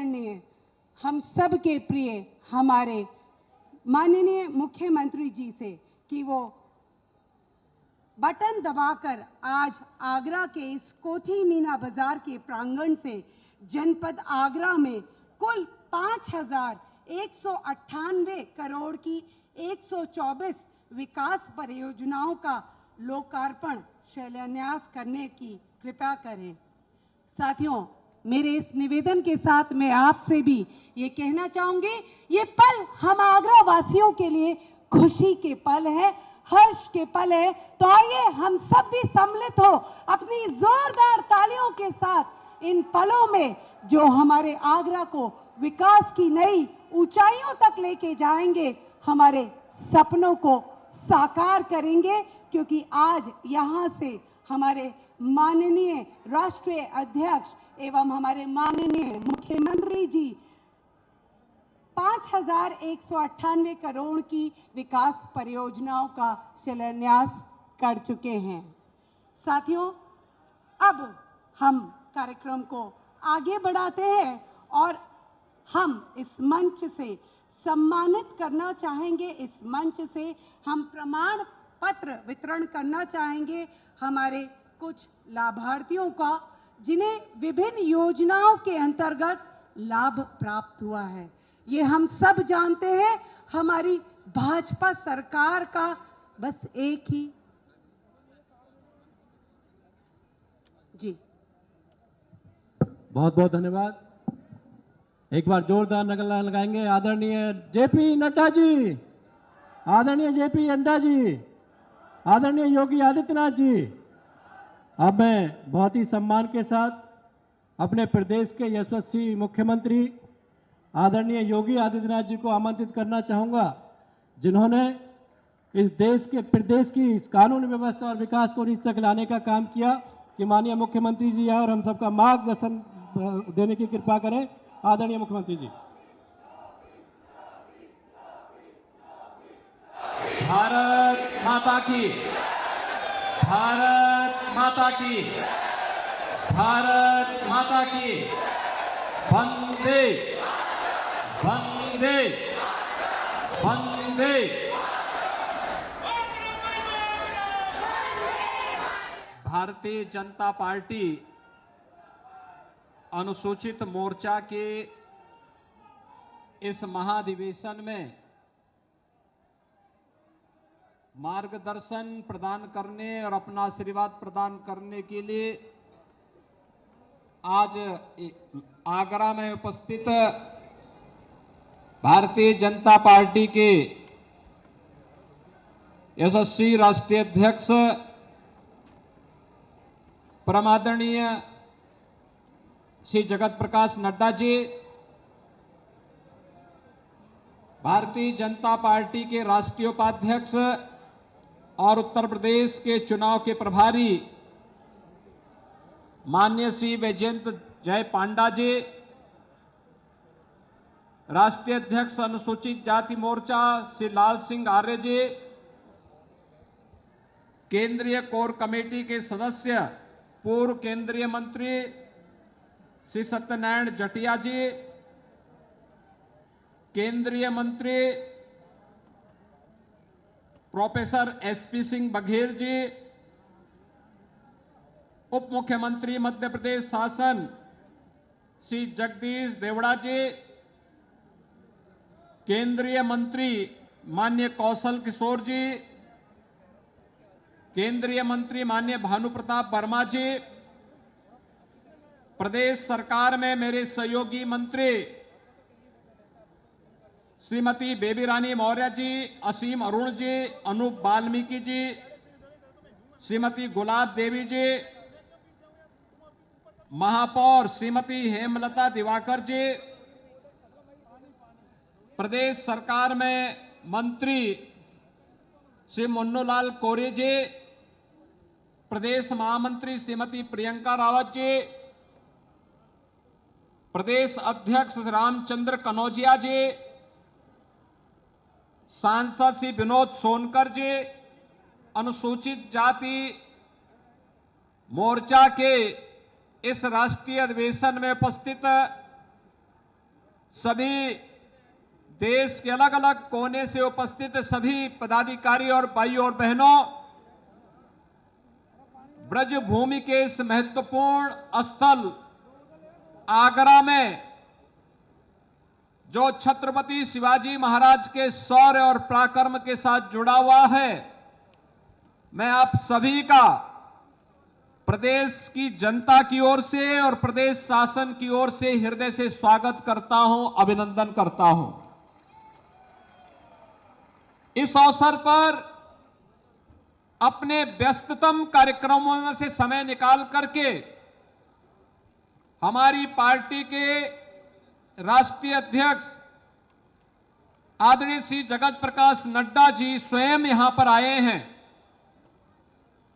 आदरणीय हम सब के प्रिय हमारे माननीय मुख्यमंत्री जी से कि वो बटन दबाकर आज आगरा के इस कोठी मीना बाजार के प्रांगण से जनपद आगरा में कुल 5,198 करोड़ की 124 विकास परियोजनाओं का लोकार्पण शिलान्यास करने की कृपा करें। साथियों, मेरे इस निवेदन के साथ मैं आपसे भी ये कहना चाहूंगी, ये पल हम आगरा वासियों के लिए खुशी के पल है, हर्ष के पल है। तो आइए हम सब भी सम्मिलित हो अपनी जोरदार तालियों के साथ इन पलों में जो हमारे आगरा को विकास की नई ऊंचाइयों तक लेके जाएंगे, हमारे सपनों को साकार करेंगे। क्योंकि आज यहाँ से हमारे माननीय राष्ट्रीय अध्यक्ष एवं हमारे माननीय मुख्यमंत्री जी 5,198 करोड़ की विकास परियोजनाओं का शिलान्यास कर चुके हैं। साथियों, अब हम कार्यक्रम को आगे बढ़ाते हैं और हम इस मंच से सम्मानित करना चाहेंगे, इस मंच से हम प्रमाण पत्र वितरण करना चाहेंगे हमारे कुछ लाभार्थियों का, जिन्हें विभिन्न योजनाओं के अंतर्गत लाभ प्राप्त हुआ है। ये हम सब जानते हैं, हमारी भाजपा सरकार का बस एक ही जी। बहुत बहुत धन्यवाद। एक बार जोरदार नगला लगाएंगे आदरणीय जेपी नड्डा जी, आदरणीय जेपी नड्डा जी, आदरणीय योगी आदित्यनाथ जी। अब मैं बहुत ही सम्मान के साथ अपने प्रदेश के यशस्वी मुख्यमंत्री आदरणीय योगी आदित्यनाथ जी को आमंत्रित करना चाहूंगा, जिन्होंने इस प्रदेश की इस कानून व्यवस्था और विकास को नीचे तक लाने का काम किया, कि माननीय मुख्यमंत्री जी आए और हम सबका मार्गदर्शन देने की कृपा करें। आदरणीय मुख्यमंत्री जी। भारत माता की, भारत माता की, भारत माता की, वंदे वंदे वंदे। भारतीय जनता पार्टी अनुसूचित मोर्चा के इस महाधिवेशन में मार्गदर्शन प्रदान करने और अपना आशीर्वाद प्रदान करने के लिए आज आगरा में उपस्थित भारतीय जनता पार्टी के यशस्वी राष्ट्रीय अध्यक्ष परमादरणीय श्री जगत प्रकाश नड्डा जी, भारतीय जनता पार्टी के राष्ट्रीय उपाध्यक्ष और उत्तर प्रदेश के चुनाव के प्रभारी माननीय श्री वैजयंत जय पांडा जी, राष्ट्रीय अध्यक्ष अनुसूचित जाति मोर्चा श्री लाल सिंह आर्य जी, केंद्रीय कोर कमेटी के सदस्य पूर्व केंद्रीय मंत्री श्री सत्यनारायण जटिया जी, केंद्रीय मंत्री प्रोफेसर एसपी सिंह बघेल जी, उप मुख्यमंत्री मध्य प्रदेश शासन श्री जगदीश देवड़ा जी, केंद्रीय मंत्री माननीय कौशल किशोर जी, केंद्रीय मंत्री माननीय भानु प्रताप वर्मा जी, प्रदेश सरकार में मेरे सहयोगी मंत्री श्रीमती बेबी रानी मौर्य जी, असीम अरुण जी, अनूप वाल्मीकि जी, श्रीमती गुलाब देवी जी, महापौर श्रीमती हेमलता दिवाकर जी, प्रदेश सरकार में मंत्री श्री मुन्नूलाल कोरी जी, प्रदेश महामंत्री श्रीमती प्रियंका रावत जी, प्रदेश अध्यक्ष रामचंद्र कनौजिया जी, सांसद श्री विनोद सोनकर जी, अनुसूचित जाति मोर्चा के इस राष्ट्रीय अधिवेशन में उपस्थित सभी देश के अलग अलग कोने से उपस्थित सभी पदाधिकारी और भाइयों और बहनों, ब्रज भूमि के इस महत्वपूर्ण स्थल आगरा में जो छत्रपति शिवाजी महाराज के शौर्य और पराक्रम के साथ जुड़ा हुआ है, मैं आप सभी का प्रदेश की जनता की ओर से और प्रदेश शासन की ओर से हृदय से स्वागत करता हूं, अभिनंदन करता हूं। इस अवसर पर अपने व्यस्ततम कार्यक्रमों में से समय निकाल करके हमारी पार्टी के राष्ट्रीय अध्यक्ष आदरणीय श्री जगत प्रकाश नड्डा जी स्वयं यहां पर आए हैं।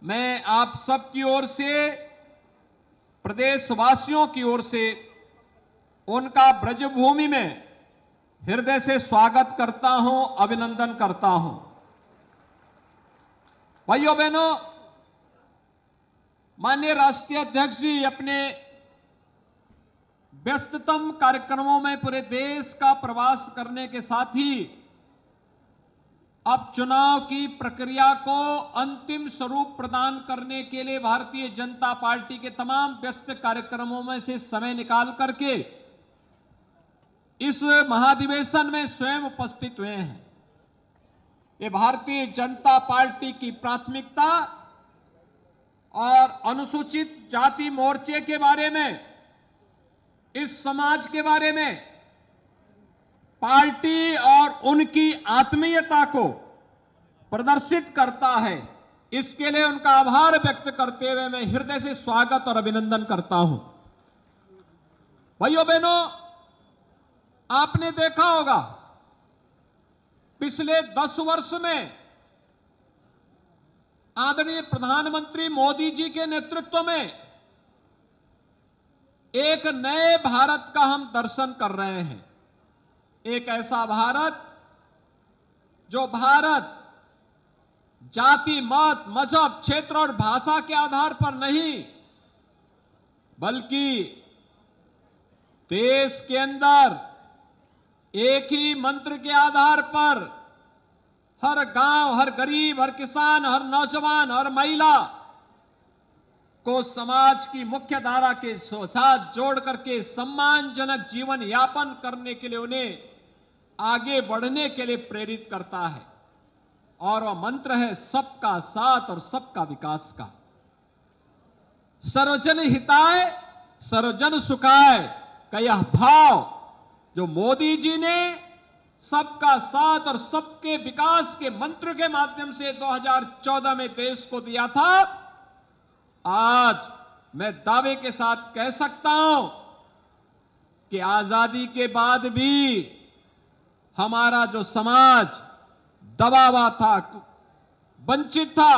मैं आप सब की ओर से, प्रदेशवासियों की ओर से उनका ब्रजभूमि में हृदय से स्वागत करता हूं, अभिनंदन करता हूं। भाइयों बहनों, माननीय राष्ट्रीय अध्यक्ष जी अपने व्यस्ततम कार्यक्रमों में पूरे देश का प्रवास करने के साथ ही अब चुनाव की प्रक्रिया को अंतिम स्वरूप प्रदान करने के लिए भारतीय जनता पार्टी के तमाम व्यस्त कार्यक्रमों में से समय निकाल करके इस महाधिवेशन में स्वयं उपस्थित हुए हैं। ये भारतीय जनता पार्टी की प्राथमिकता और अनुसूचित जाति मोर्चे के बारे में, इस समाज के बारे में पार्टी और उनकी आत्मीयता को प्रदर्शित करता है। इसके लिए उनका आभार व्यक्त करते हुए मैं हृदय से स्वागत और अभिनंदन करता हूं। भाइयों बहनों, आपने देखा होगा पिछले 10 वर्ष में आदरणीय प्रधानमंत्री मोदी जी के नेतृत्व में एक नए भारत का हम दर्शन कर रहे हैं। एक ऐसा भारत जो भारत जाति, मत, मजहब, क्षेत्र और भाषा के आधार पर नहीं, बल्कि देश के अंदर एक ही मंत्र के आधार पर हर गांव, हर गरीब, हर किसान, हर नौजवान, हर महिला को समाज की मुख्य धारा के साथ जोड़ करके सम्मानजनक जीवन यापन करने के लिए उन्हें आगे बढ़ने के लिए प्रेरित करता है। और वह मंत्र है सबका साथ और सबका विकास का। सर्वजन हिताय सर्वजन सुखाय का यह भाव जो मोदी जी ने सबका साथ और सबके विकास के मंत्र के माध्यम से 2014 में देश को दिया था, आज मैं दावे के साथ कह सकता हूं कि आजादी के बाद भी हमारा जो समाज दबा हुआ था, वंचित था,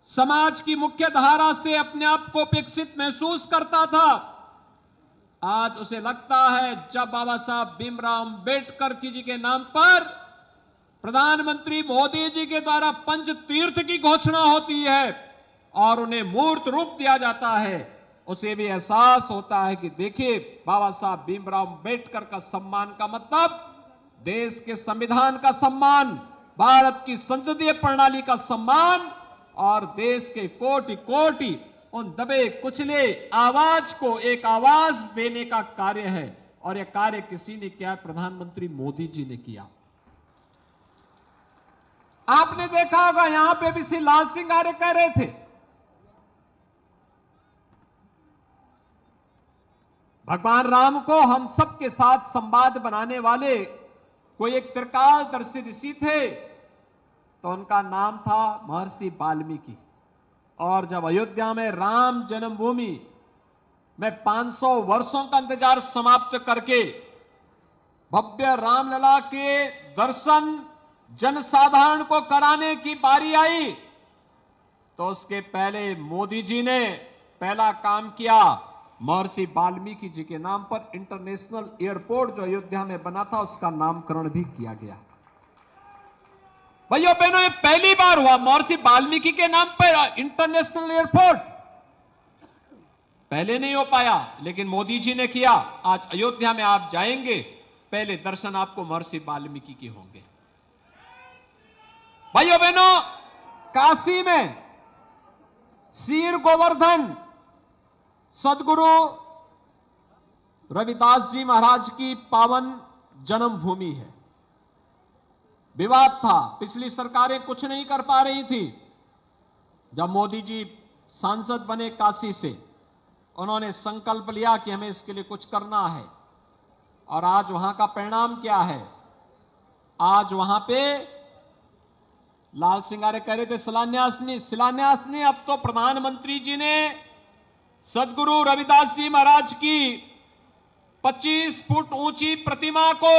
समाज की मुख्य धारा से अपने आप को विकसित महसूस करता था, आज उसे लगता है जब बाबा साहब भीमराव अंबेडकर जी के नाम पर प्रधानमंत्री मोदी जी के द्वारा पंच तीर्थ की घोषणा होती है और उन्हें मूर्त रूप दिया जाता है, उसे भी एहसास होता है कि देखिए बाबा साहब भीमराव अंबेडकर का सम्मान का मतलब देश के संविधान का सम्मान, भारत की संसदीय प्रणाली का सम्मान और देश के कोटि कोटि उन दबे कुचले आवाज को एक आवाज देने का कार्य है। और यह कार्य किसी ने किया? प्रधानमंत्री मोदी जी ने किया। आपने देखा होगा यहां पे भी श्री लाल सिंह आर्य कह रहे थे भगवान राम को हम सबके साथ संवाद बनाने वाले कोई एक त्रिकालदर्शी ऋषि थे, तो उनका नाम था महर्षि वाल्मीकि। और जब अयोध्या में राम जन्मभूमि में 500 वर्षों का इंतजार समाप्त करके भव्य रामलला के दर्शन जनसाधारण को कराने की बारी आई, तो उसके पहले मोदी जी ने पहला काम किया, महर्षि वाल्मीकि जी के नाम पर इंटरनेशनल एयरपोर्ट जो अयोध्या में बना था उसका नामकरण भी किया गया। भाइयों बहनों, ये पहली बार हुआ महर्षि वाल्मीकि के नाम पर इंटरनेशनल एयरपोर्ट। पहले नहीं हो पाया, लेकिन मोदी जी ने किया। आज अयोध्या में आप जाएंगे, पहले दर्शन आपको महर्षि वाल्मीकि के होंगे। भाइयों बहनों, काशी में सीर गोवर्धन सदगुरु रविदास जी महाराज की पावन जन्मभूमि है। विवाद था, पिछली सरकारें कुछ नहीं कर पा रही थी। जब मोदी जी सांसद बने काशी से, उन्होंने संकल्प लिया कि हमें इसके लिए कुछ करना है, और आज वहां का परिणाम क्या है। आज वहां पे लाल सिंगारे कह रहे थे शिलान्यास ने अब तो प्रधानमंत्री जी ने सदगुरु रविदास जी महाराज की 25 फुट ऊंची प्रतिमा को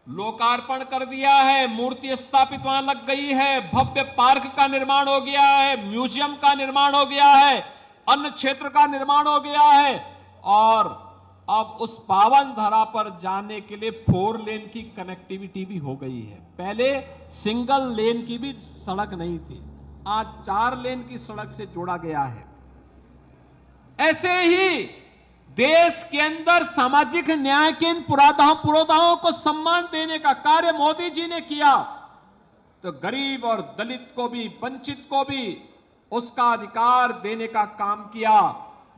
लोकार्पण कर दिया है। मूर्ति स्थापित वहां लग गई है, भव्य पार्क का निर्माण हो गया है, म्यूजियम का निर्माण हो गया है, अन्य क्षेत्र का निर्माण हो गया है, और अब उस पावन धरा पर जाने के लिए 4 लेन की कनेक्टिविटी भी हो गई है। पहले सिंगल लेन की भी सड़क नहीं थी, आज 4 लेन की सड़क से जोड़ा गया है। ऐसे ही देश के अंदर सामाजिक न्याय के इन पुरोधाओं को सम्मान देने का कार्य मोदी जी ने किया, तो गरीब और दलित को भी, वंचित को भी उसका अधिकार देने का काम किया।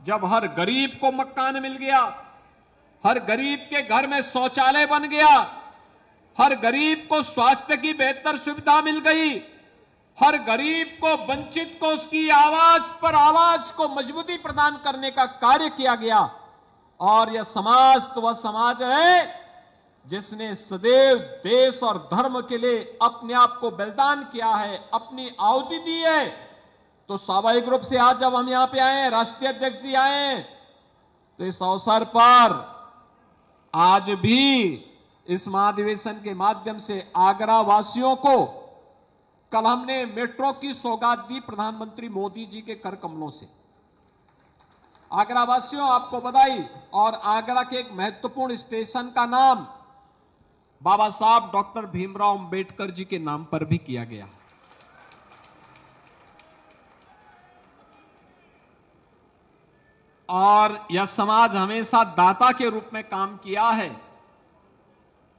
जब हर गरीब को मकान मिल गया, हर गरीब के घर में शौचालय बन गया, हर गरीब को स्वास्थ्य की बेहतर सुविधा मिल गई, हर गरीब को, वंचित को उसकी आवाज पर आवाज को मजबूती प्रदान करने का कार्य किया गया। और यह समाज तो वह समाज है जिसने सदैव देश और धर्म के लिए अपने आप को बलिदान किया है, अपनी आहुति दी है। तो स्वाभाविक रूप से आज जब हम यहां पे आए, राष्ट्रीय अध्यक्ष जी आए, तो इस अवसर पर आज भी इस महाधिवेशन के माध्यम से आगरा वासियों को, कल हमने मेट्रो की सौगात दी प्रधानमंत्री मोदी जी के कर कमलों से। आगरा वासियों, आपको बधाई। और आगरा के एक महत्वपूर्ण स्टेशन का नाम बाबा साहब डॉक्टर भीमराव अंबेडकर जी के नाम पर भी किया गया। और यह समाज हमेशा दाता के रूप में काम किया है,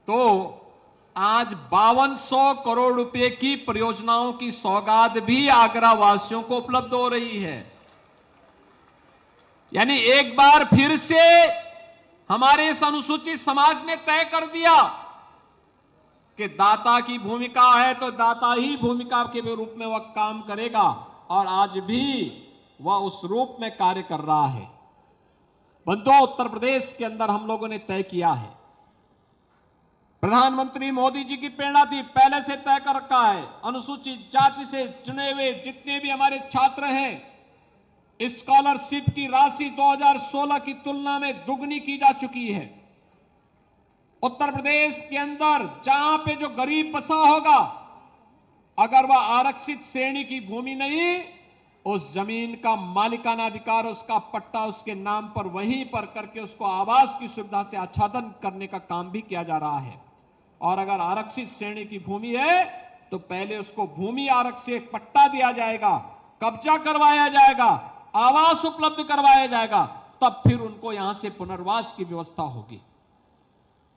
तो आज 5200 करोड़ रुपए की परियोजनाओं की सौगात भी आगरा वासियों को उपलब्ध हो रही है। यानी एक बार फिर से हमारे इस अनुसूचित समाज ने तय कर दिया कि दाता की भूमिका है तो दाता ही भूमिका के रूप में वह काम करेगा, और आज भी वह उस रूप में कार्य कर रहा है। बंधुओं, उत्तर प्रदेश के अंदर हम लोगों ने तय किया है, प्रधानमंत्री मोदी जी की प्रेरणा थी, पहले से तय कर रखा है, अनुसूचित जाति से चुने हुए जितने भी हमारे छात्र हैं, स्कॉलरशिप की राशि 2016 की तुलना में दुगनी की जा चुकी है। उत्तर प्रदेश के अंदर जहां पे जो गरीब बसा होगा, अगर वह आरक्षित श्रेणी की भूमि नहीं, उस जमीन का मालिकाना अधिकार, उसका पट्टा उसके नाम पर वहीं पर करके उसको आवास की सुविधा से आच्छादन करने का काम भी किया जा रहा है। और अगर आरक्षित श्रेणी की भूमि है तो पहले उसको भूमि आरक्षित पट्टा दिया जाएगा, कब्जा करवाया जाएगा, आवास उपलब्ध करवाया जाएगा, तब फिर उनको यहां से पुनर्वास की व्यवस्था होगी।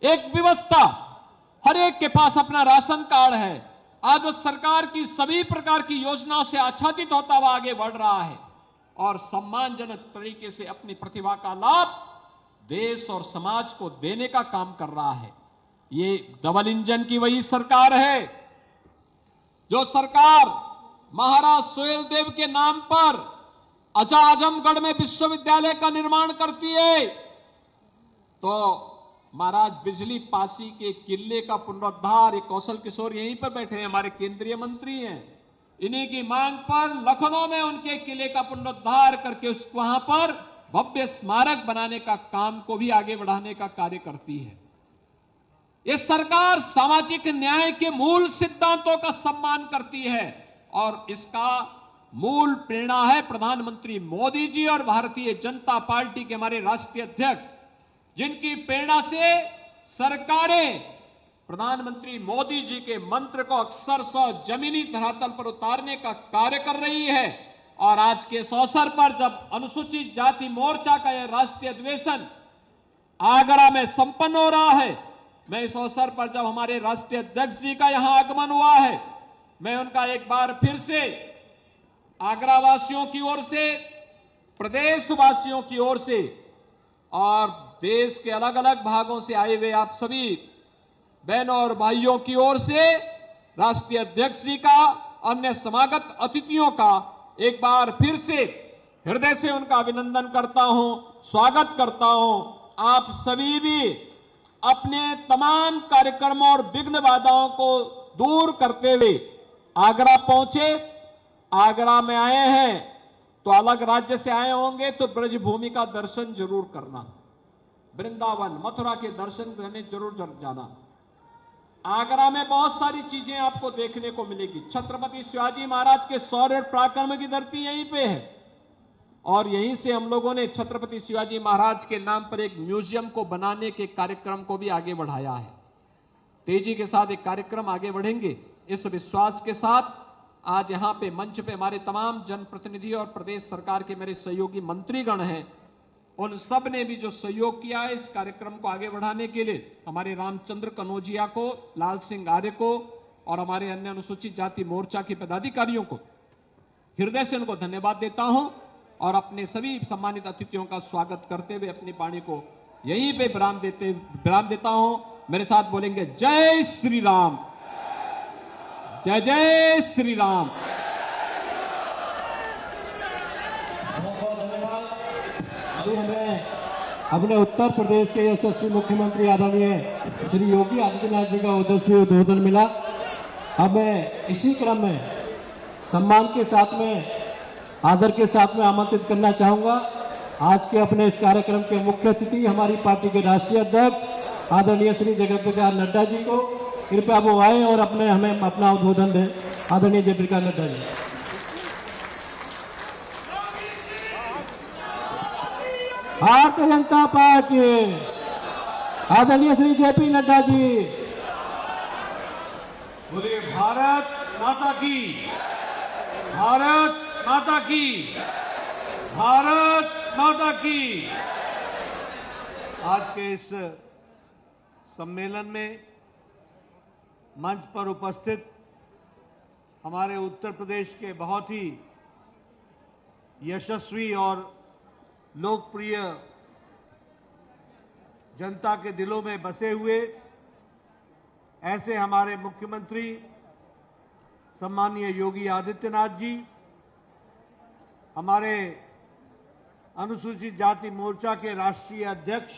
एक व्यवस्था, हर एक के पास अपना राशन कार्ड है, आज वो सरकार की सभी प्रकार की योजनाओं से आच्छादित होता हुआ आगे बढ़ रहा है और सम्मानजनक तरीके से अपनी प्रतिभा का लाभ देश और समाज को देने का काम कर रहा है। ये डबल इंजन की वही सरकार है जो सरकार महाराज सुहेलदेव के नाम पर आजमगढ़ में विश्वविद्यालय का निर्माण करती है, तो महाराज बिजली पासी के किले का पुनरुद्धार, ये कौशल किशोर यहीं पर बैठे हैं, हमारे केंद्रीय मंत्री हैं, इन्हीं की मांग पर लखनऊ में उनके किले का पुनरुद्धार करके उसको वहां पर भव्य स्मारक बनाने का काम को भी आगे बढ़ाने का कार्य करती है। ये सरकार सामाजिक न्याय के मूल सिद्धांतों का सम्मान करती है और इसका मूल प्रेरणा है प्रधानमंत्री मोदी जी और भारतीय जनता पार्टी के हमारे राष्ट्रीय अध्यक्ष, जिनकी प्रेरणा से सरकारें प्रधानमंत्री मोदी जी के मंत्र को अक्षरशः जमीनी धरातल पर उतारने का कार्य कर रही है। और आज के इस अवसर पर जब अनुसूचित जाति मोर्चा का यह राष्ट्रीय अधिवेशन आगरा में संपन्न हो रहा है, मैं इस अवसर पर जब हमारे राष्ट्रीय अध्यक्ष जी का यहां आगमन हुआ है, मैं उनका एक बार फिर से आगरा वासियों की ओर से, प्रदेशवासियों की ओर से और देश के अलग अलग भागों से आए हुए आप सभी बहनों और भाइयों की ओर से राष्ट्रीय अध्यक्ष जी का, अन्य समागत अतिथियों का एक बार फिर से हृदय से उनका अभिनंदन करता हूं, स्वागत करता हूं। आप सभी भी अपने तमाम कार्यक्रमों और विघ्न बाधाओं को दूर करते हुए आगरा पहुंचे। आगरा में आए हैं तो अलग राज्य से आए होंगे तो ब्रजभूमि का दर्शन जरूर करना, वृंदावन मथुरा के दर्शन करने जरूर जाना। आगरा में बहुत सारी चीजें आपको देखने को मिलेगी। छत्रपति शिवाजी महाराज के शौर्य पराक्रम की धरती यहीं पे है और यहीं से हम लोगों ने छत्रपति शिवाजी महाराज के नाम पर एक म्यूजियम को बनाने के कार्यक्रम को भी आगे बढ़ाया है। तेजी के साथ एक कार्यक्रम आगे बढ़ेंगे, इस विश्वास के साथ आज यहां पे मंच पे हमारे तमाम जनप्रतिनिधि और प्रदेश सरकार के मेरे सहयोगी मंत्रीगण हैं, उन सब ने भी जो सहयोग किया है इस कार्यक्रम को आगे बढ़ाने के लिए, हमारे रामचंद्र कनौजिया को, लाल सिंह आर्य को और हमारे अन्य अनुसूचित जाति मोर्चा के पदाधिकारियों को हृदय से उनको धन्यवाद देता हूं और अपने सभी सम्मानित अतिथियों का स्वागत करते हुए अपनी वाणी को यहीं पे विराम देता हूं। मेरे साथ बोलेंगे जय श्री राम, जय जय श्री राम। अभी हमें अपने उत्तर प्रदेश के यशस्वी मुख्यमंत्री आदरणीय श्री योगी आदित्यनाथ जी का ओजस्वी उद्बोधन मिला। अब मैं इसी क्रम में सम्मान के साथ में, आदर के साथ में आमंत्रित करना चाहूंगा आज के अपने इस कार्यक्रम के मुख्य अतिथि हमारी पार्टी के राष्ट्रीय अध्यक्ष आदरणीय श्री जगत प्रकाश नड्डा जी को। कृपया वो आए और हमें अपना उद्बोधन दें। आदरणीय जय प्रकाश नड्डा जी। भारतीय जनता पार्टी, आदरणीय श्री जेपी नड्डा जी। बोलिए भारत माता की, भारत माता की, भारत माता की। आज के इस सम्मेलन में मंच पर उपस्थित हमारे उत्तर प्रदेश के बहुत ही यशस्वी और लोकप्रिय जनता के दिलों में बसे हुए ऐसे हमारे मुख्यमंत्री सम्माननीय योगी आदित्यनाथ जी, हमारे अनुसूचित जाति मोर्चा के राष्ट्रीय अध्यक्ष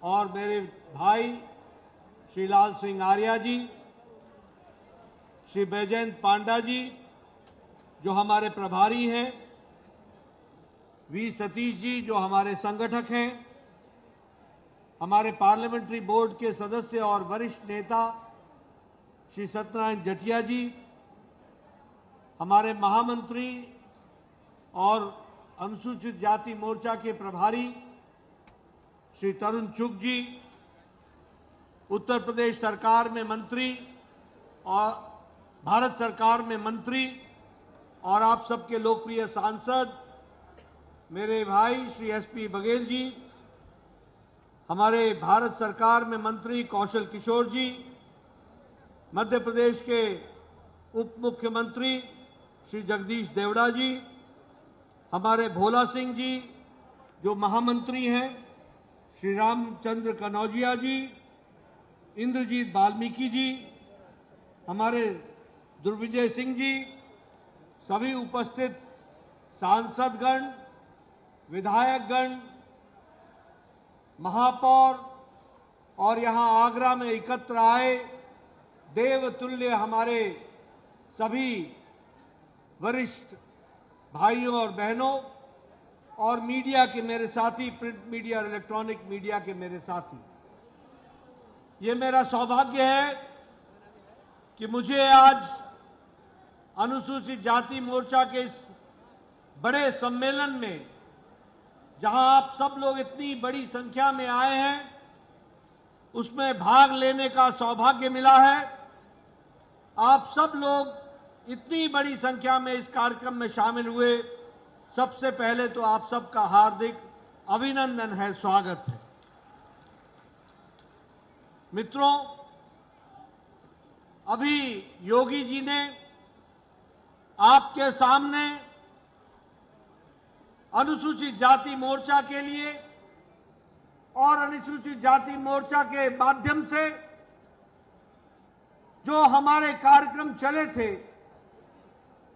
और मेरे भाई श्री लाल सिंह आर्य जी, श्री बैजयंत पांडा जी जो हमारे प्रभारी हैं, वी सतीश जी जो हमारे संगठक हैं, हमारे पार्लियामेंट्री बोर्ड के सदस्य और वरिष्ठ नेता श्री सत्यनारायण जटिया जी, हमारे महामंत्री और अनुसूचित जाति मोर्चा के प्रभारी श्री तरुण चुग जी, उत्तर प्रदेश सरकार में मंत्री और भारत सरकार में मंत्री और आप सबके लोकप्रिय सांसद मेरे भाई श्री एसपी बघेल जी, हमारे भारत सरकार में मंत्री कौशल किशोर जी, मध्य प्रदेश के उप मुख्यमंत्री श्री जगदीश देवड़ा जी, हमारे भोला सिंह जी जो महामंत्री हैं, श्री रामचंद्र कनौजिया जी, इंद्रजीत वाल्मीकि जी, हमारे दुर्विजय सिंह जी, सभी उपस्थित सांसदगण, विधायकगण, महापौर और यहां आगरा में एकत्र आए देवतुल्य हमारे सभी वरिष्ठ भाइयों और बहनों और मीडिया के मेरे साथी, प्रिंट मीडिया और इलेक्ट्रॉनिक मीडिया के मेरे साथी, ये मेरा सौभाग्य है कि मुझे आज अनुसूचित जाति मोर्चा के इस बड़े सम्मेलन में, जहां आप सब लोग इतनी बड़ी संख्या में आए हैं, उसमें भाग लेने का सौभाग्य मिला है। आप सब लोग इतनी बड़ी संख्या में इस कार्यक्रम में शामिल हुए, सबसे पहले तो आप सबका हार्दिक अभिनंदन है, स्वागत है। मित्रों, अभी योगी जी ने आपके सामने अनुसूचित जाति मोर्चा के लिए और अनुसूचित जाति मोर्चा के माध्यम से जो हमारे कार्यक्रम चले थे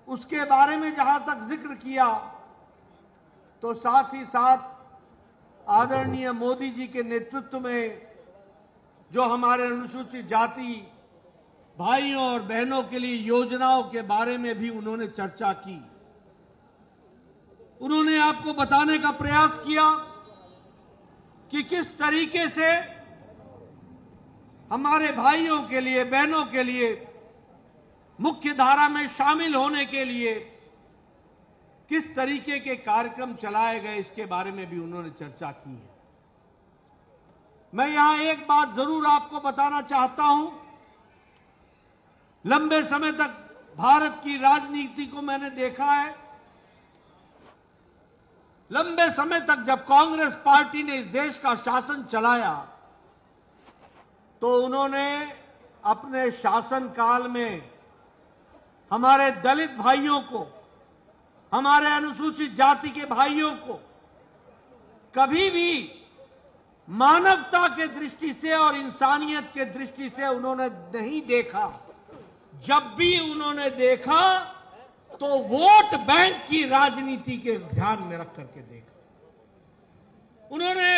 उसके बारे में जहां तक जिक्र किया, तो साथ ही साथ आदरणीय मोदी जी के नेतृत्व में जो हमारे अनुसूचित जाति भाइयों और बहनों के लिए योजनाओं के बारे में भी उन्होंने चर्चा की। उन्होंने आपको बताने का प्रयास किया कि किस तरीके से हमारे भाइयों के लिए, बहनों के लिए मुख्य धारा में शामिल होने के लिए किस तरीके के कार्यक्रम चलाए गए, इसके बारे में भी उन्होंने चर्चा की है। मैं यहां एक बात जरूर आपको बताना चाहता हूं। लंबे समय तक भारत की राजनीति को मैंने देखा है। लंबे समय तक जब कांग्रेस पार्टी ने इस देश का शासन चलाया, तो उन्होंने अपने शासनकाल में हमारे दलित भाइयों को, हमारे अनुसूचित जाति के भाइयों को कभी भी मानवता के दृष्टि से और इंसानियत के दृष्टि से उन्होंने नहीं देखा। जब भी उन्होंने देखा तो वोट बैंक की राजनीति के ध्यान में रख करके देखा। उन्होंने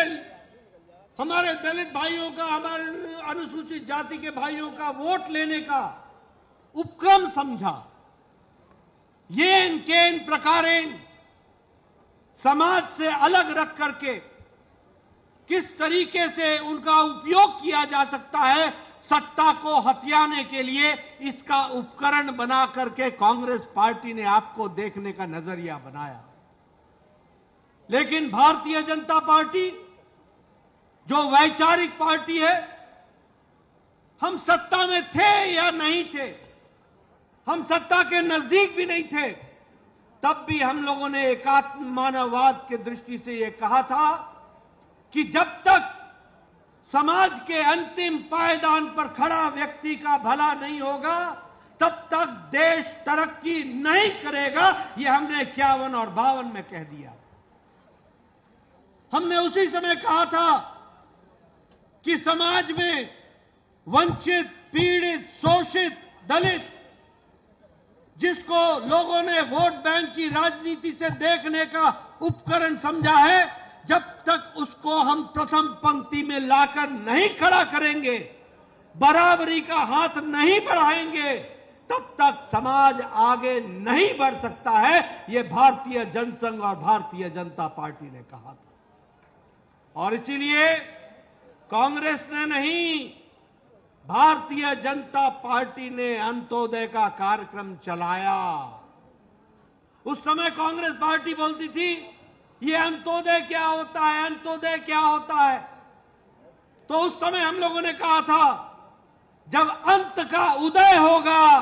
हमारे दलित भाइयों का, हमारे अनुसूचित जाति के भाइयों का वोट लेने का उपक्रम समझा। ये इनके इन प्रकारेण समाज से अलग रख करके किस तरीके से उनका उपयोग किया जा सकता है सत्ता को हथियाने के लिए, इसका उपकरण बना करके कांग्रेस पार्टी ने आपको देखने का नजरिया बनाया। लेकिन भारतीय जनता पार्टी जो वैचारिक पार्टी है, हम सत्ता में थे या नहीं थे, हम सत्ता के नजदीक भी नहीं थे, तब भी हम लोगों ने एकात्म मानववाद की दृष्टि से यह कहा था कि जब तक समाज के अंतिम पायदान पर खड़ा व्यक्ति का भला नहीं होगा, तब तक देश तरक्की नहीं करेगा। यह हमने 51 और 52 में कह दिया। हमने उसी समय कहा था कि समाज में वंचित, पीड़ित, शोषित, दलित, जिसको लोगों ने वोट बैंक की राजनीति से देखने का उपकरण समझा है, जब तक उसको हम प्रथम पंक्ति में लाकर नहीं खड़ा करेंगे, बराबरी का हाथ नहीं बढ़ाएंगे, तब तक समाज आगे नहीं बढ़ सकता है। यह भारतीय जनसंघ और भारतीय जनता पार्टी ने कहा था। और इसीलिए कांग्रेस ने नहीं, भारतीय जनता पार्टी ने अंत्योदय का कार्यक्रम चलाया। उस समय कांग्रेस पार्टी बोलती थी ये अंत्योदय क्या होता है, अंत्योदय क्या होता है। तो उस समय हम लोगों ने कहा था जब अंत का उदय होगा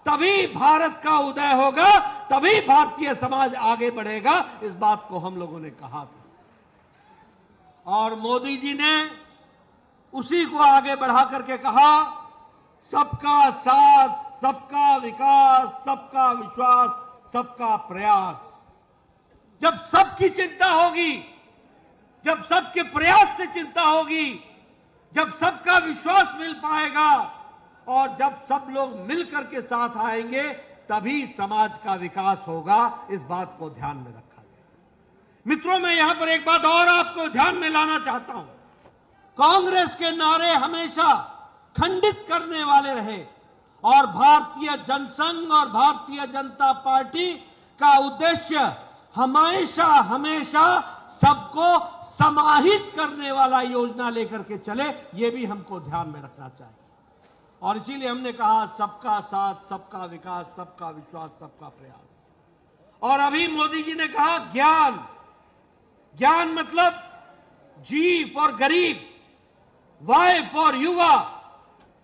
तभी भारत का उदय होगा, तभी भारतीय समाज आगे बढ़ेगा। इस बात को हम लोगों ने कहा था और मोदी जी ने उसी को आगे बढ़ा करके कहा, सबका साथ, सबका विकास, सबका विश्वास, सबका प्रयास। जब सबकी चिंता होगी, जब सबके प्रयास से चिंता होगी, जब सबका विश्वास मिल पाएगा और जब सब लोग मिलकर के साथ आएंगे, तभी समाज का विकास होगा। इस बात को ध्यान में रखा जाए। मित्रों, मैं यहां पर एक बात और आपको ध्यान में लाना चाहता हूं। कांग्रेस के नारे हमेशा खंडित करने वाले रहे और भारतीय जनसंघ और भारतीय जनता पार्टी का उद्देश्य हमेशा हमेशा सबको समाहित करने वाला योजना लेकर के चले। ये भी हमको ध्यान में रखना चाहिए। और इसीलिए हमने कहा सबका साथ, सबका विकास, सबका विश्वास, सबका प्रयास। और अभी मोदी जी ने कहा ज्ञान। ज्ञान मतलब जी फॉर गरीब, वाई फॉर युवा,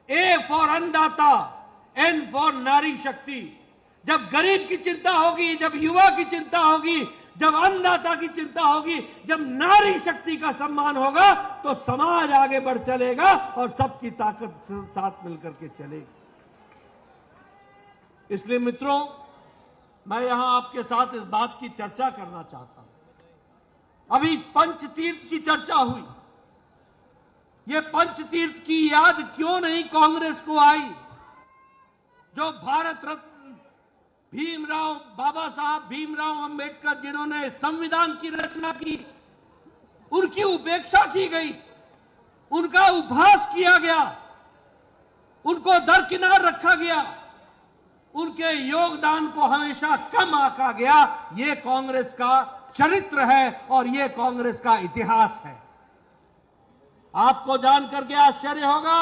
ए फॉर अन्नदाता, एन फॉर नारी शक्ति। जब गरीब की चिंता होगी, जब युवा की चिंता होगी, जब अन्नदाता की चिंता होगी, जब नारी शक्ति का सम्मान होगा, तो समाज आगे बढ़ चलेगा और सबकी ताकत साथ मिलकर के चलेगी। इसलिए मित्रों, मैं यहां आपके साथ इस बात की चर्चा करना चाहता हूं। अभी पंचतीर्थ की चर्चा हुई। ये पंचतीर्थ की याद क्यों नहीं कांग्रेस को आई? जो भारत रत्न बाबा साहब भीमराव अंबेडकर जिन्होंने संविधान की रचना की, उनकी उपेक्षा की गई, उनका उपहास किया गया, उनको दरकिनार रखा गया, उनके योगदान को हमेशा कम आंका गया। ये कांग्रेस का चरित्र है और ये कांग्रेस का इतिहास है। आपको जानकर के आश्चर्य होगा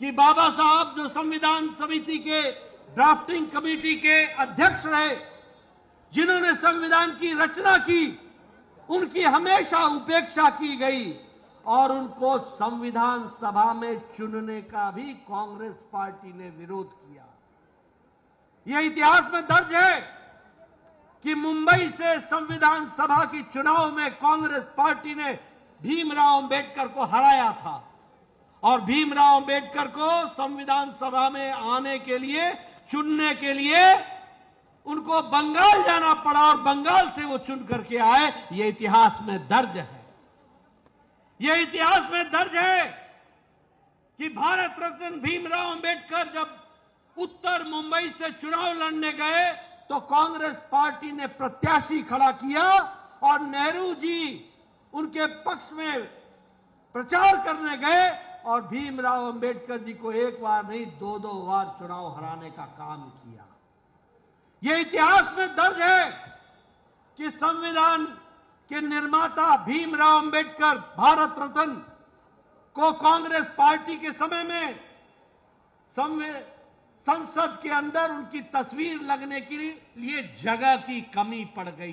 कि बाबा साहब जो संविधान समिति के ड्राफ्टिंग कमेटी के अध्यक्ष रहे, जिन्होंने संविधान की रचना की, उनकी हमेशा उपेक्षा की गई और उनको संविधान सभा में चुनने का भी कांग्रेस पार्टी ने विरोध किया। यह इतिहास में दर्ज है कि मुंबई से संविधान सभा की चुनाव में कांग्रेस पार्टी ने भीमराव अंबेडकर को हराया था और भीमराव अंबेडकर को संविधान सभा में आने के लिए, चुनने के लिए उनको बंगाल जाना पड़ा और बंगाल से वो चुन करके आए। ये इतिहास में दर्ज है। ये इतिहास में दर्ज है कि भारत रत्न भीमराव अंबेडकर जब उत्तर मुंबई से चुनाव लड़ने गए तो कांग्रेस पार्टी ने प्रत्याशी खड़ा किया और नेहरू जी उनके पक्ष में प्रचार करने गए और भीमराव अंबेडकर जी को एक बार नहीं, दो बार चुनाव हराने का काम किया। यह इतिहास में दर्ज है कि संविधान के निर्माता भीमराव अंबेडकर भारत रत्न को कांग्रेस पार्टी के समय में संसद के अंदर उनकी तस्वीर लगने के लिए जगह की कमी पड़ गई।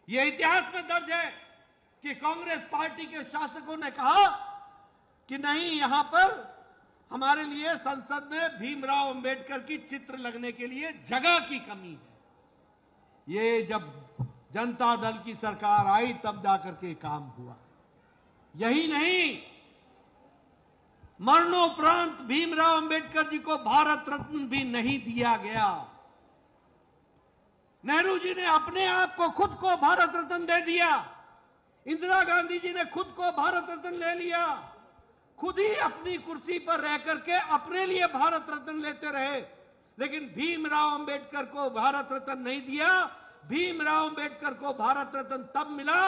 यह इतिहास में दर्ज है कि कांग्रेस पार्टी के शासकों ने कहा कि नहीं, यहां पर हमारे लिए संसद में भीमराव अंबेडकर की चित्र लगने के लिए जगह की कमी है। ये जब जनता दल की सरकार आई तब जाकर के काम हुआ। यही नहीं, मरणोपरांत भीमराव अंबेडकर जी को भारत रत्न भी नहीं दिया गया। नेहरू जी ने अपने आप को, खुद को भारत रत्न दे दिया। इंदिरा गांधी जी ने खुद को भारत रत्न ले लिया। खुद ही अपनी कुर्सी पर रह करके अपने लिए भारत रत्न लेते रहे, लेकिन भीमराव अंबेडकर को भारत रत्न नहीं दिया। भीमराव अंबेडकर को भारत रत्न तब मिला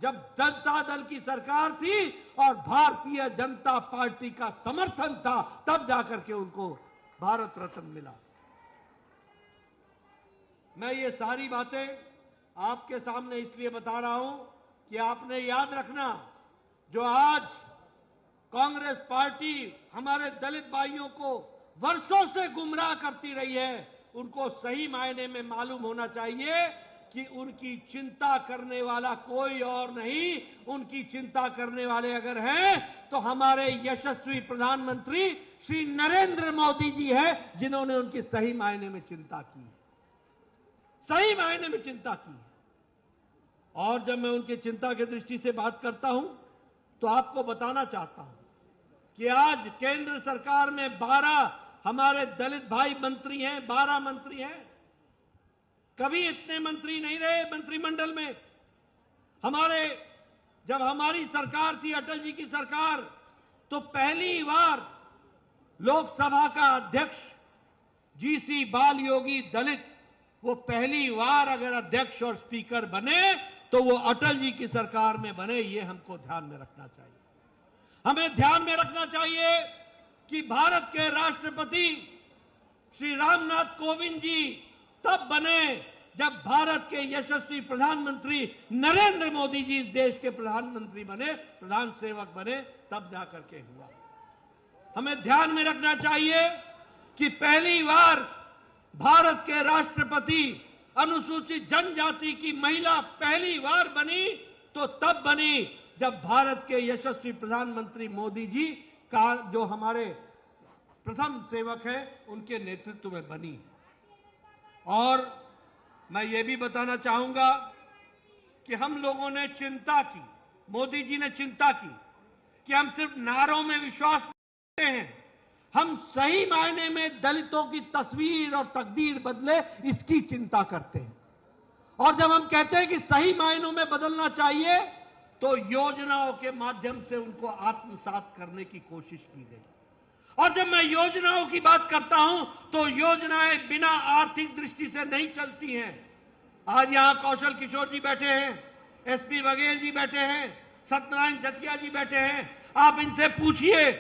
जब जनता दल की सरकार थी और भारतीय जनता पार्टी का समर्थन था, तब जाकर के उनको भारत रत्न मिला। मैं ये सारी बातें आपके सामने इसलिए बता रहा हूं कि आपने याद रखना, जो आज कांग्रेस पार्टी हमारे दलित भाइयों को वर्षों से गुमराह करती रही है, उनको सही मायने में मालूम होना चाहिए कि उनकी चिंता करने वाला कोई और नहीं। उनकी चिंता करने वाले अगर हैं तो हमारे यशस्वी प्रधानमंत्री श्री नरेंद्र मोदी जी हैं, जिन्होंने उनकी सही मायने में चिंता की है, सही मायने में चिंता की है। और जब मैं उनकी चिंता की दृष्टि से बात करता हूं तो आपको बताना चाहता हूं कि आज केंद्र सरकार में 12 हमारे दलित भाई मंत्री हैं, 12 मंत्री हैं। कभी इतने मंत्री नहीं रहे मंत्रिमंडल में। जब हमारी सरकार थी, अटल जी की सरकार, तो पहली बार लोकसभा का अध्यक्ष जीसी बाल योगी दलित, वो पहली बार अगर अध्यक्ष और स्पीकर बने तो वो अटल जी की सरकार में बने। ये हमको ध्यान में रखना चाहिए। हमें ध्यान में रखना चाहिए कि भारत के राष्ट्रपति श्री रामनाथ कोविंद जी तब बने जब भारत के यशस्वी प्रधानमंत्री नरेंद्र मोदी जी इस देश के प्रधानमंत्री बने, प्रधान सेवक बने, तब जाकर के हुआ। हमें ध्यान में रखना चाहिए कि पहली बार भारत के राष्ट्रपति अनुसूचित जनजाति की महिला पहली बार बनी तो तब बनी जब भारत के यशस्वी प्रधानमंत्री मोदी जी का, जो हमारे प्रथम सेवक हैं, उनके नेतृत्व में बनी। और मैं ये भी बताना चाहूंगा कि हम लोगों ने चिंता की, मोदी जी ने चिंता की कि हम सिर्फ नारों में विश्वास करते हैं, हम सही मायने में दलितों की तस्वीर और तकदीर बदले इसकी चिंता करते हैं। और जब हम कहते हैं कि सही मायनों में बदलना चाहिए तो योजनाओं के माध्यम से उनको आत्मसात करने की कोशिश की गई। और जब मैं योजनाओं की बात करता हूं तो योजनाएं बिना आर्थिक दृष्टि से नहीं चलती हैं। आज यहां कौशल किशोर जी बैठे हैं, एसपी बघेल जी बैठे हैं, सत्यनारायण जटिया जी बैठे हैं। आप इनसे पूछिए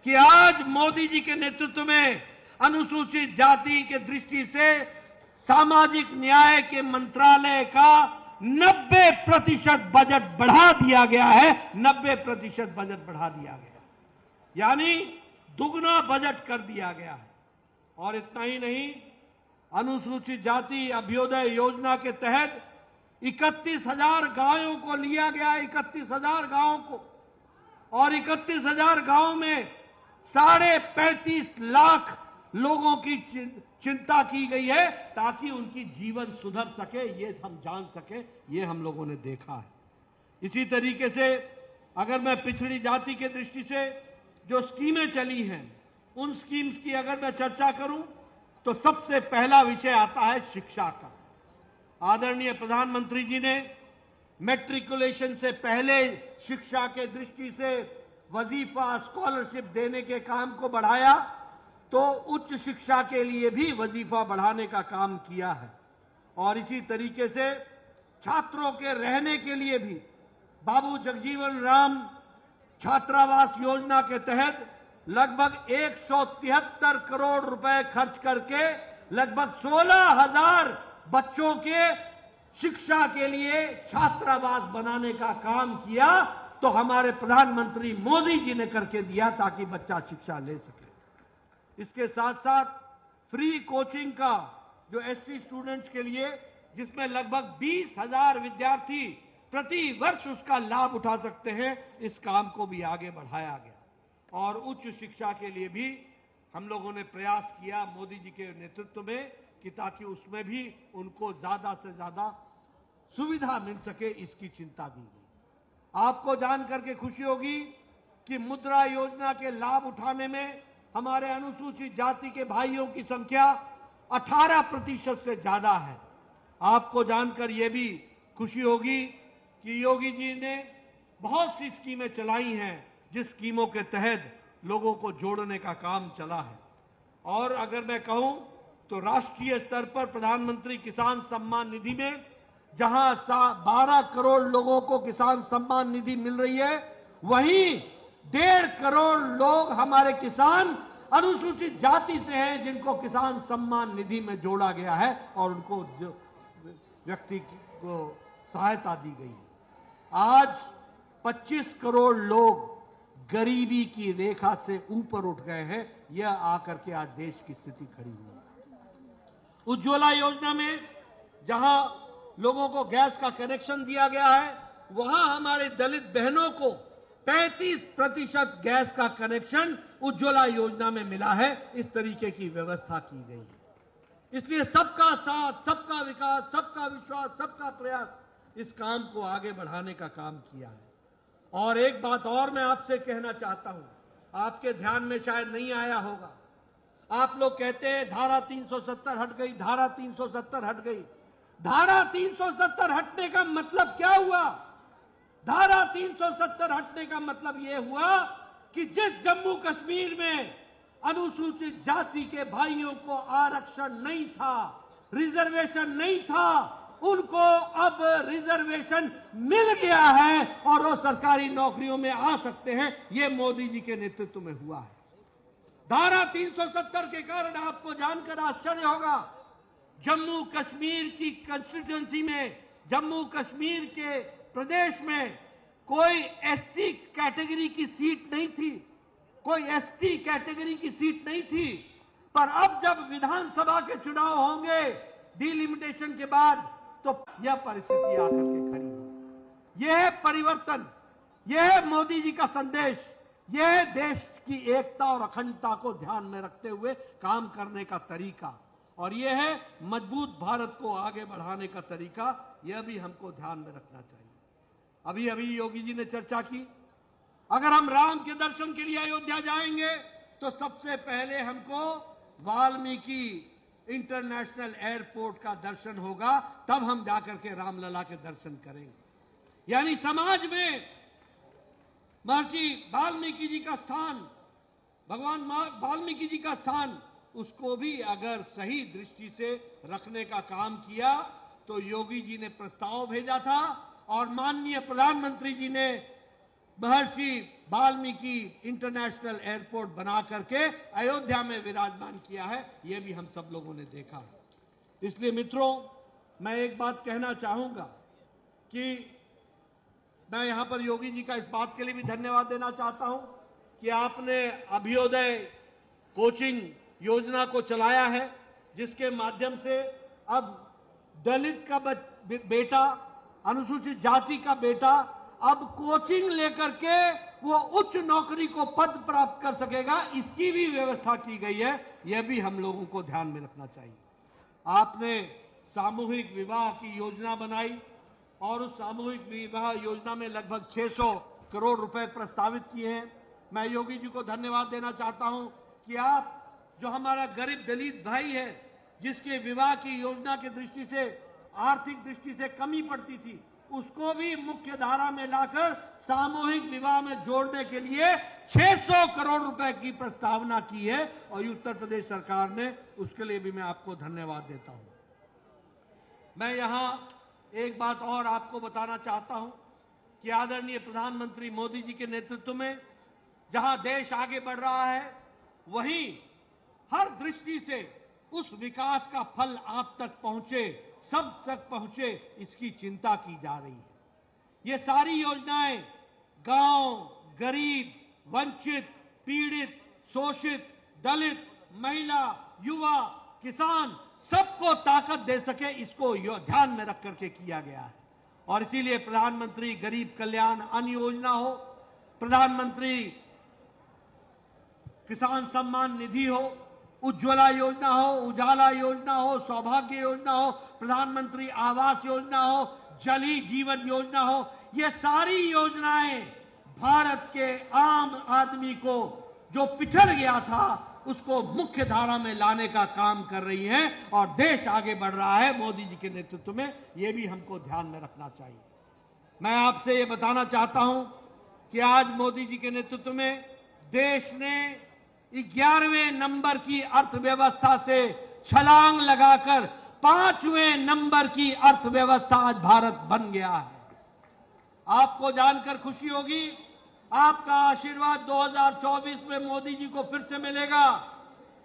कि आज मोदी जी के नेतृत्व में अनुसूचित जाति के दृष्टि से सामाजिक न्याय के मंत्रालय का 90% बजट बढ़ा दिया गया है। 90% बजट बढ़ा दिया गया, यानी दुगना बजट कर दिया गया है। और इतना ही नहीं, अनुसूचित जाति अभ्युदय योजना के तहत 31,000 गांवों को लिया गया, 31,000 गांवों को, और 31,000 गांवों में 35.5 लाख लोगों की चिंता की गई है ताकि उनकी जीवन सुधर सके, ये हम जान सके, ये हम लोगों ने देखा है। इसी तरीके से अगर मैं पिछड़ी जाति के दृष्टि से जो स्कीमें चली हैं, उन स्कीम्स की अगर मैं चर्चा करूं तो सबसे पहला विषय आता है शिक्षा का। आदरणीय प्रधानमंत्री जी ने मैट्रिकुलेशन से पहले शिक्षा के दृष्टि से वजीफा स्कॉलरशिप देने के काम को बढ़ाया, तो उच्च शिक्षा के लिए भी वजीफा बढ़ाने का काम किया है। और इसी तरीके से छात्रों के रहने के लिए भी बाबू जगजीवन राम छात्रावास योजना के तहत लगभग 173 करोड़ रुपए खर्च करके लगभग 16,000 बच्चों के शिक्षा के लिए छात्रावास बनाने का काम किया, तो हमारे प्रधानमंत्री मोदी जी ने करके दिया ताकि बच्चा शिक्षा ले सके। इसके साथ साथ फ्री कोचिंग का जो एससी स्टूडेंट्स के लिए, जिसमें लगभग 20,000 विद्यार्थी प्रति वर्ष उसका लाभ उठा सकते हैं, इस काम को भी आगे बढ़ाया गया। और उच्च शिक्षा के लिए भी हम लोगों ने प्रयास किया मोदी जी के नेतृत्व में कि ताकि उसमें भी उनको ज्यादा से ज्यादा सुविधा मिल सके, इसकी चिंता भी की। आपको जान करके खुशी होगी कि मुद्रा योजना के लाभ उठाने में हमारे अनुसूचित जाति के भाइयों की संख्या 18% से ज्यादा है। आपको जानकर यह भी खुशी होगी कि योगी जी ने बहुत सी स्कीमें चलाई हैं, जिस स्कीमों के तहत लोगों को जोड़ने का काम चला है। और अगर मैं कहूं तो राष्ट्रीय स्तर पर प्रधानमंत्री किसान सम्मान निधि में जहां 12 करोड़ लोगों को किसान सम्मान निधि मिल रही है, वहीं 1.5 करोड़ लोग हमारे किसान अनुसूचित जाति से हैं जिनको किसान सम्मान निधि में जोड़ा गया है और उनको व्यक्ति को सहायता दी गई है। आज 25 करोड़ लोग गरीबी की रेखा से ऊपर उठ गए हैं। यह आकर के आज देश की स्थिति खड़ी हुई है। उज्ज्वला योजना में जहां लोगों को गैस का कनेक्शन दिया गया है, वहां हमारे दलित बहनों को 35% गैस का कनेक्शन उज्ज्वला योजना में मिला है। इस तरीके की व्यवस्था की गई है। इसलिए सबका साथ, सबका विकास, सबका विश्वास, सबका प्रयास, इस काम को आगे बढ़ाने का काम किया है। और एक बात और मैं आपसे कहना चाहता हूं, आपके ध्यान में शायद नहीं आया होगा। आप लोग कहते हैं धारा 370 हट गई, धारा 370 हट गई। धारा 370 हटने का मतलब क्या हुआ? धारा 370 हटने का मतलब यह हुआ कि जिस जम्मू कश्मीर में अनुसूचित जाति के भाइयों को आरक्षण नहीं था, रिजर्वेशन नहीं था, उनको अब रिजर्वेशन मिल गया है और वो सरकारी नौकरियों में आ सकते हैं। ये मोदी जी के नेतृत्व में हुआ है। धारा 370 के कारण आपको जानकर आश्चर्य होगा, जम्मू कश्मीर की कंस्टिट्यूएंसी में, जम्मू कश्मीर के प्रदेश में कोई एससी कैटेगरी की सीट नहीं थी, कोई एसटी कैटेगरी की सीट नहीं थी। पर अब जब विधानसभा के चुनाव होंगे डिलिमिटेशन के बाद, तो यह परिस्थिति आकर के खड़ी हुई। यह है परिवर्तन, यह है मोदी जी का संदेश यह देश की एकता और अखंडता को ध्यान में रखते हुए काम करने का तरीका, और यह है मजबूत भारत को आगे बढ़ाने का तरीका। यह भी हमको ध्यान में रखना चाहिए। अभी अभी योगी जी ने चर्चा की, अगर हम राम के दर्शन के लिए अयोध्या जाएंगे तो सबसे पहले हमको वाल्मीकि इंटरनेशनल एयरपोर्ट का दर्शन होगा, तब हम जाकर के रामलला के दर्शन करेंगे। यानी समाज में महर्षि वाल्मीकि जी का स्थान, भगवान वाल्मीकि जी का स्थान, उसको भी अगर सही दृष्टि से रखने का काम किया तो योगी जी ने प्रस्ताव भेजा था और माननीय प्रधानमंत्री जी ने महर्षि वाल्मीकि इंटरनेशनल एयरपोर्ट बना करके अयोध्या में विराजमान किया है। यह भी हम सब लोगों ने देखा है। इसलिए मित्रों, मैं एक बात कहना चाहूंगा कि मैं यहां पर योगी जी का इस बात के लिए भी धन्यवाद देना चाहता हूं कि आपने अभ्युदय कोचिंग योजना को चलाया है, जिसके माध्यम से अब दलित का बेटा, अनुसूचित जाति का बेटा अब कोचिंग लेकर के वो उच्च नौकरी को पद प्राप्त कर सकेगा, इसकी भी व्यवस्था की गई है। यह भी हम लोगों को ध्यान में रखना चाहिए। आपने सामूहिक विवाह की योजना बनाई और उस सामूहिक विवाह योजना में लगभग 600 करोड़ रुपए प्रस्तावित किए हैं। मैं योगी जी को धन्यवाद देना चाहता हूं कि आप, जो हमारा गरीब दलित भाई है, जिसके विवाह की योजना की दृष्टि से, आर्थिक दृष्टि से कमी पड़ती थी, उसको भी मुख्य धारा में लाकर सामूहिक विवाह में जोड़ने के लिए 600 करोड़ रुपए की प्रस्तावना की है और उत्तर प्रदेश सरकार ने, उसके लिए भी मैं आपको धन्यवाद देता हूं। मैं यहां एक बात और आपको बताना चाहता हूं कि आदरणीय प्रधानमंत्री मोदी जी के नेतृत्व में जहां देश आगे बढ़ रहा है, वहीं हर दृष्टि से उस विकास का फल आप तक पहुंचे, सब तक पहुंचे, इसकी चिंता की जा रही है। ये सारी योजनाएं गांव, गरीब, वंचित, पीड़ित, शोषित, दलित, महिला, युवा, किसान, सबको ताकत दे सके, इसको ध्यान में रख करके किया गया है। और इसीलिए प्रधानमंत्री गरीब कल्याण अन्न योजना हो, प्रधानमंत्री किसान सम्मान निधि हो, उज्ज्वला योजना हो, उजाला योजना हो, सौभाग्य योजना हो, प्रधानमंत्री आवास योजना हो, जल ही जीवन योजना हो, ये सारी योजनाएं भारत के आम आदमी को, जो पिछड़ गया था, उसको मुख्य धारा में लाने का काम कर रही हैं और देश आगे बढ़ रहा है मोदी जी के नेतृत्व में। यह भी हमको ध्यान में रखना चाहिए। मैं आपसे ये बताना चाहता हूं कि आज मोदी जी के नेतृत्व में देश ने 11वें नंबर की अर्थव्यवस्था से छलांग लगाकर 5वें नंबर की अर्थव्यवस्था आज भारत बन गया है। आपको जानकर खुशी होगी, आपका आशीर्वाद 2024 में मोदी जी को फिर से मिलेगा।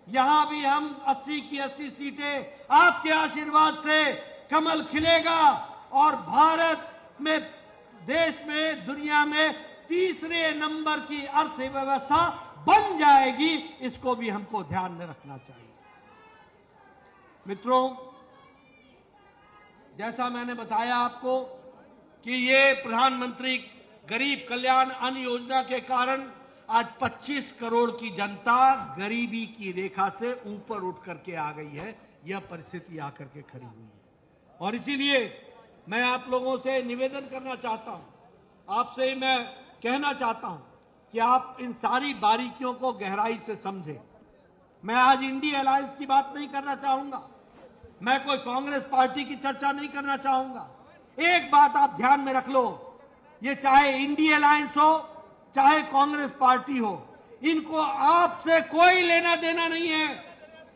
यहां भी हम 80 की 80 सीटें, आपके आशीर्वाद से कमल खिलेगा और भारत में, देश में, दुनिया में तीसरे नंबर की अर्थव्यवस्था बन जाएगी। इसको भी हमको ध्यान में रखना चाहिए। मित्रों, जैसा मैंने बताया आपको कि ये प्रधानमंत्री गरीब कल्याण अन्न योजना के कारण आज 25 करोड़ की जनता गरीबी की रेखा से ऊपर उठ करके आ गई है। यह परिस्थिति आकर के खड़ी हुई है और इसीलिए मैं आप लोगों से निवेदन करना चाहता हूं, आपसे मैं कहना चाहता हूं कि आप इन सारी बारीकियों को गहराई से समझें। मैं आज इंडिया अलायंस की बात नहीं करना चाहूंगा, मैं कोई कांग्रेस पार्टी की चर्चा नहीं करना चाहूंगा। एक बात आप ध्यान में रख लो, ये चाहे इंडिया अलायंस हो, चाहे कांग्रेस पार्टी हो, इनको आपसे कोई लेना देना नहीं है,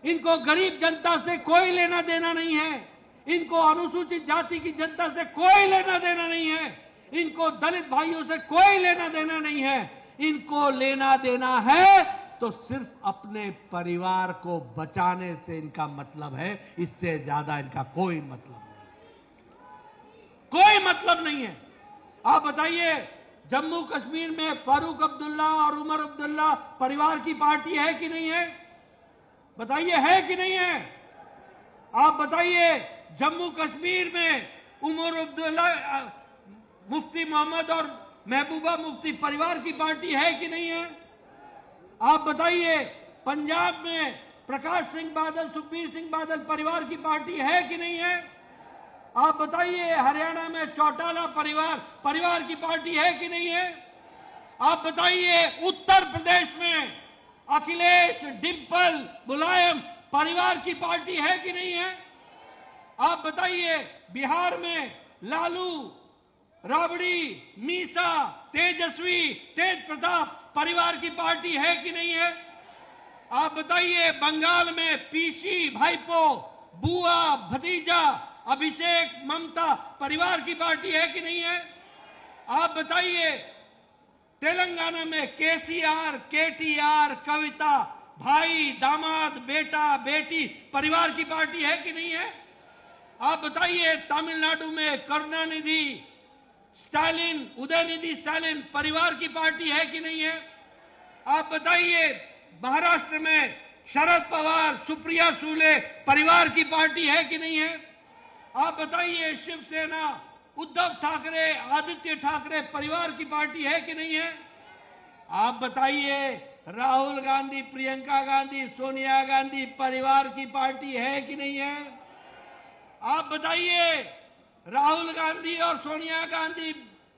इनको गरीब जनता से कोई लेना देना नहीं है, इनको अनुसूचित जाति की जनता से कोई लेना देना नहीं है, इनको दलित भाइयों से कोई लेना देना नहीं है। इनको लेना देना है तो सिर्फ अपने परिवार को बचाने से इनका मतलब है, इससे ज्यादा इनका कोई मतलब नहीं, कोई मतलब नहीं है। आप बताइए, जम्मू कश्मीर में फारूक अब्दुल्ला और उमर अब्दुल्ला परिवार की पार्टी है कि नहीं है? बताइए, है कि नहीं है? आप बताइए, जम्मू कश्मीर में उमर अब्दुल्ला, मुफ्ती मोहम्मद और महबूबा मुफ्ती परिवार की पार्टी है कि नहीं है? आप बताइए, पंजाब में प्रकाश सिंह बादल, सुखबीर सिंह बादल परिवार की पार्टी है कि नहीं है? आप बताइए, हरियाणा में चौटाला परिवार की पार्टी है कि नहीं है? आप बताइए, उत्तर प्रदेश में अखिलेश, डिंपल, मुलायम परिवार की पार्टी है कि नहीं है? आप बताइए, बिहार में लालू, राबड़ी, मीसा, तेजस्वी, तेज प्रताप परिवार की पार्टी है कि नहीं है? आप बताइए, बंगाल में पीसी, भाईपो, बुआ, भतीजा, अभिषेक, ममता परिवार की पार्टी है कि नहीं है? आप बताइए, तेलंगाना में केसीआर, केटीआर, कविता, भाई, दामाद, बेटा, बेटी परिवार की पार्टी है कि नहीं है? आप बताइए, तमिलनाडु में करुणानिधि, स्टालिन, उदयनिधि स्टालिन परिवार की पार्टी है कि नहीं है? आप बताइए, महाराष्ट्र में शरद पवार, सुप्रिया सुले परिवार की पार्टी है कि नहीं है? आप बताइए, शिवसेना, उद्धव ठाकरे, आदित्य ठाकरे परिवार की पार्टी है कि नहीं है? आप बताइए, राहुल गांधी, प्रियंका गांधी, सोनिया गांधी परिवार की पार्टी है कि नहीं है? आप बताइए, राहुल गांधी और सोनिया गांधी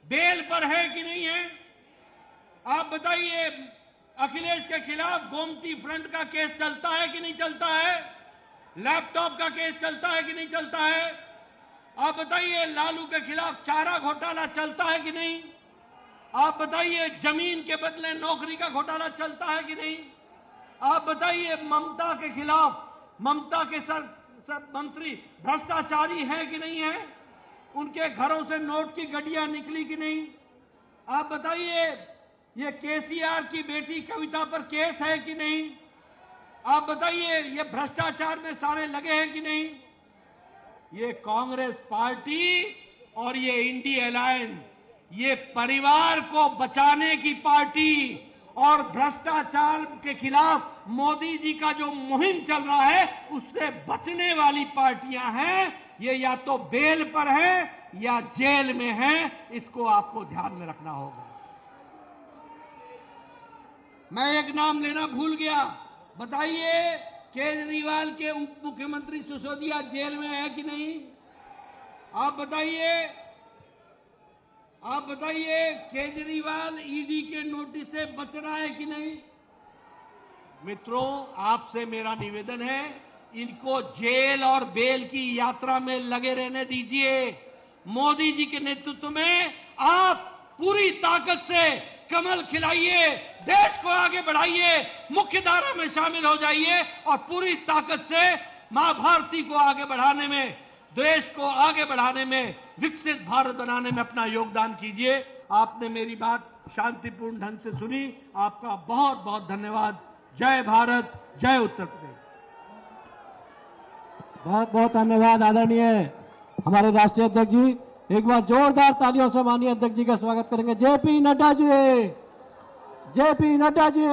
बेल पर है कि नहीं है? आप बताइए, अखिलेश के खिलाफ गोमती फ्रंट का केस चलता है कि नहीं चलता है? लैपटॉप का केस चलता है कि नहीं चलता है? आप बताइए, लालू के खिलाफ चारा घोटाला चलता है कि नहीं? आप बताइए, जमीन के बदले नौकरी का घोटाला चलता है कि नहीं? आप बताइए, ममता के खिलाफ, ममता के सब मंत्री भ्रष्टाचारी है कि नहीं है? उनके घरों से नोट की गड्डियां निकली कि नहीं? आप बताइए, ये केसीआर की बेटी कविता पर केस है कि नहीं? आप बताइए, ये भ्रष्टाचार में सारे लगे हैं कि नहीं? ये कांग्रेस पार्टी और ये इंडिया अलायंस, ये परिवार को बचाने की पार्टी और भ्रष्टाचार के खिलाफ मोदी जी का जो मुहिम चल रहा है उससे बचने वाली पार्टियां हैं। ये या तो बेल पर है या जेल में है, इसको आपको ध्यान में रखना होगा। मैं एक नाम लेना भूल गया, बताइए, केजरीवाल के उप मुख्यमंत्री सिसोदिया जेल में है कि नहीं? आप बताइए, केजरीवाल ईडी के नोटिस से बच रहा है कि नहीं? मित्रों, आपसे मेरा निवेदन है, इनको जेल और बेल की यात्रा में लगे रहने दीजिए। मोदी जी के नेतृत्व में आप पूरी ताकत से कमल खिलाइए, देश को आगे बढ़ाइए, मुख्य धारा में शामिल हो जाइए और पूरी ताकत से मां भारती को आगे बढ़ाने में, देश को आगे बढ़ाने में, विकसित भारत बनाने में अपना योगदान कीजिए। आपने मेरी बात शांतिपूर्ण ढंग से सुनी, आपका बहुत बहुत धन्यवाद। जय भारत, जय उत्तर प्रदेश। बहुत बहुत धन्यवाद आदरणीय हमारे राष्ट्रीय अध्यक्ष जी। एक बार जोरदार तालियों से माननीय अध्यक्ष जी का स्वागत करेंगे। JP Nadda ji, JP Nadda ji.